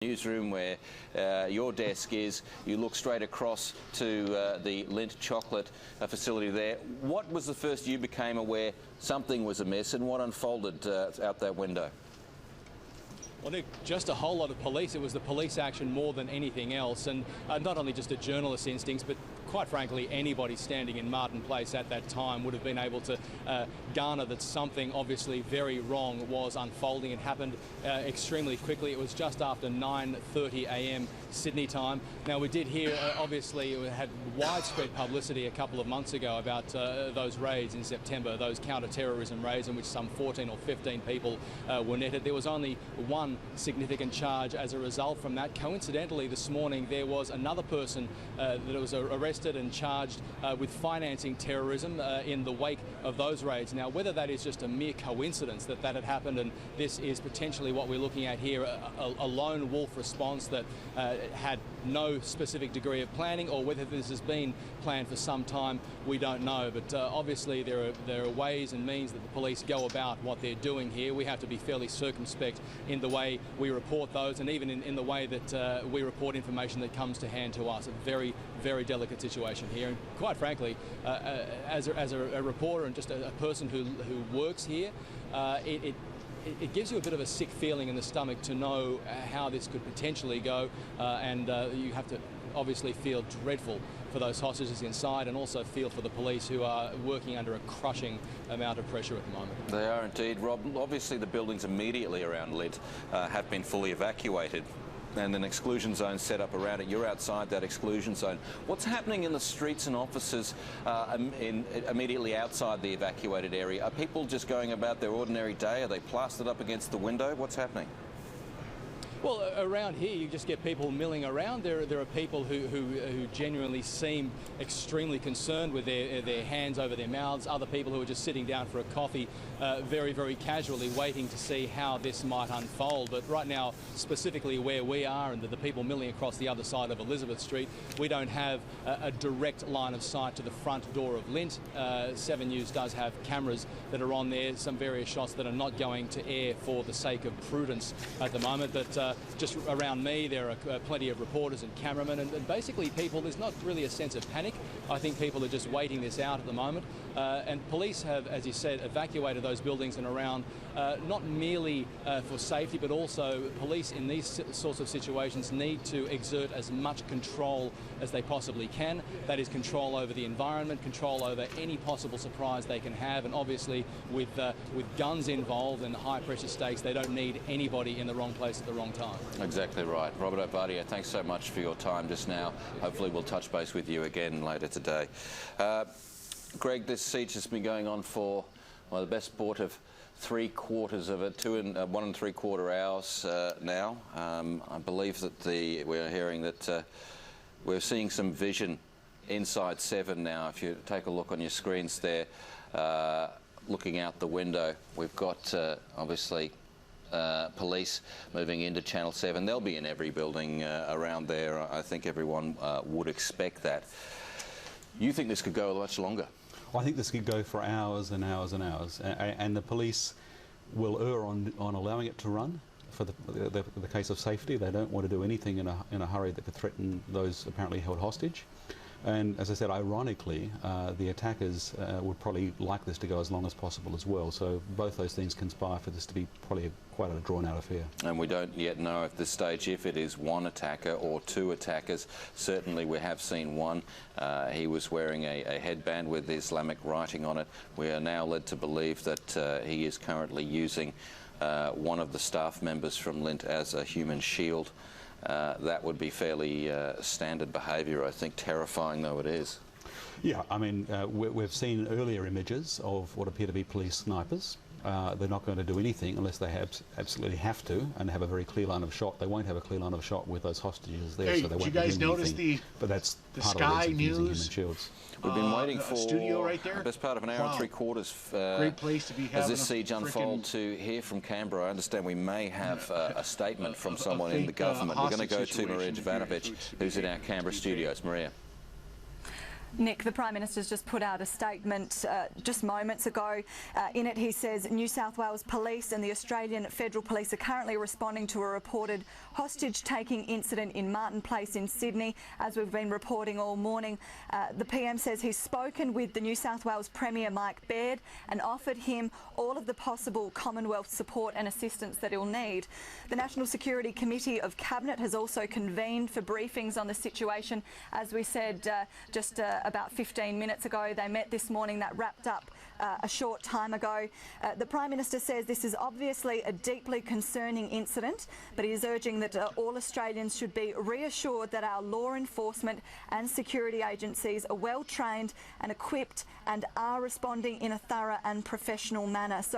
Newsroom where your desk is. You look straight across to the Lindt chocolate facility there. What was the first you became aware something was amiss, and what unfolded out that window? Well, Nick, just a whole lot of police. It was the police action more than anything else, and not only just a journalist's instincts, but quite frankly, anybody standing in Martin Place at that time would have been able to garner that something obviously very wrong was unfolding. It happened extremely quickly. It was just after 9:30 a.m. Sydney time. Now, we did hear, obviously, it had widespread publicity a couple of months ago about those raids in September, those counter-terrorism raids in which some 14 or 15 people were netted. There was only one significant charge as a result from that. Coincidentally, this morning, there was another person that was arrested and charged with financing terrorism in the wake of those raids. Now, whether that is just a mere coincidence that had happened and this is potentially what we're looking at here, a lone wolf response that had no specific degree of planning, or whether this has been planned for some time, we don't know. But obviously there are ways and means that the police go about what they're doing here. We have to be fairly circumspect in the way we report those, and even in the way that we report information that comes to hand to us. A very, very delicate situation here. And quite frankly, as a reporter and just a person who works here, it gives you a bit of a sick feeling in the stomach to know how this could potentially go, and you have to obviously feel dreadful for those hostages inside, and also feel for the police who are working under a crushing amount of pressure at the moment. They are indeed, Rob. Obviously the buildings immediately around Lindt have been fully evacuated, and an exclusion zone set up around it. You're outside that exclusion zone. What's happening in the streets and offices immediately outside the evacuated area? Are people just going about their ordinary day? Are they plastered up against the window? What's happening? Well, around here you just get people milling around. There are people who genuinely seem extremely concerned with their hands over their mouths. Other people who are just sitting down for a coffee very, very casually, waiting to see how this might unfold. But right now, specifically where we are and the people milling across the other side of Elizabeth Street, we don't have a direct line of sight to the front door of Lindt. 7 News does have cameras that are on there, some various shots that are not going to air for the sake of prudence at the moment. But just around me, there are plenty of reporters and cameramen, and basically people, there's not really a sense of panic. I think people are just waiting this out at the moment. And police have, as you said, evacuated those buildings and around, not merely for safety, but also police in these sorts of situations need to exert as much control as they possibly can. That is control over the environment, control over any possible surprise they can have, and obviously with guns involved and high pressure stakes, they don't need anybody in the wrong place at the wrong time. Exactly right. Robert Obadia, thanks so much for your time just now. Hopefully we'll touch base with you again later today. Greg, this siege has been going on for, well, the best part of 3/4 of it, 1 3/4 hours now. I believe that we're hearing that we're seeing some vision inside 7 now. If you take a look on your screens there, looking out the window, we've got obviously police moving into Channel 7. They'll be in every building around there. I think everyone would expect that. You think this could go much longer? I think this could go for hours and hours and hours, and the police will err on allowing it to run for the case of safety. They don't want to do anything in a hurry that could threaten those apparently held hostage. And as I said, ironically, the attackers would probably like this to go as long as possible as well. So both those things conspire for this to be probably quite a drawn-out affair. And we don't yet know at this stage if it is one attacker or 2 attackers. Certainly we have seen one. He was wearing a headband with Islamic writing on it. We are now led to believe that he is currently using one of the staff members from Lindt as a human shield. That would be fairly standard behaviour, I think, terrifying though it is. Yeah, I mean, we've seen earlier images of what appear to be police snipers. They're not going to do anything unless they absolutely have to, and have a very clear line of shot. They won't have a clear line of shot with those hostages there, hey, so they won't do you guys do notice anything. But that's the part Sky of the reason for using News human shields. We've been waiting for studio right there. The best part of an hour and 3/4 great place to be having as this siege unfold to hear from Canberra. I understand we may have a statement from someone in the government. We're going to go to Maria Jovanovic, who's in our Canberra studios. Maria. Nick, the Prime Minister's just put out a statement just moments ago. In it he says New South Wales Police and the Australian Federal Police are currently responding to a reported hostage-taking incident in Martin Place in Sydney, as we've been reporting all morning. The PM says he's spoken with the New South Wales Premier Mike Baird and offered him all of the possible Commonwealth support and assistance that he'll need. The National Security Committee of Cabinet has also convened for briefings on the situation. As we said just about 15 minutes ago, they met this morning. That wrapped up a short time ago. The Prime Minister says this is obviously a deeply concerning incident, but he is urging that all Australians should be reassured that our law enforcement and security agencies are well trained and equipped and are responding in a thorough and professional manner. So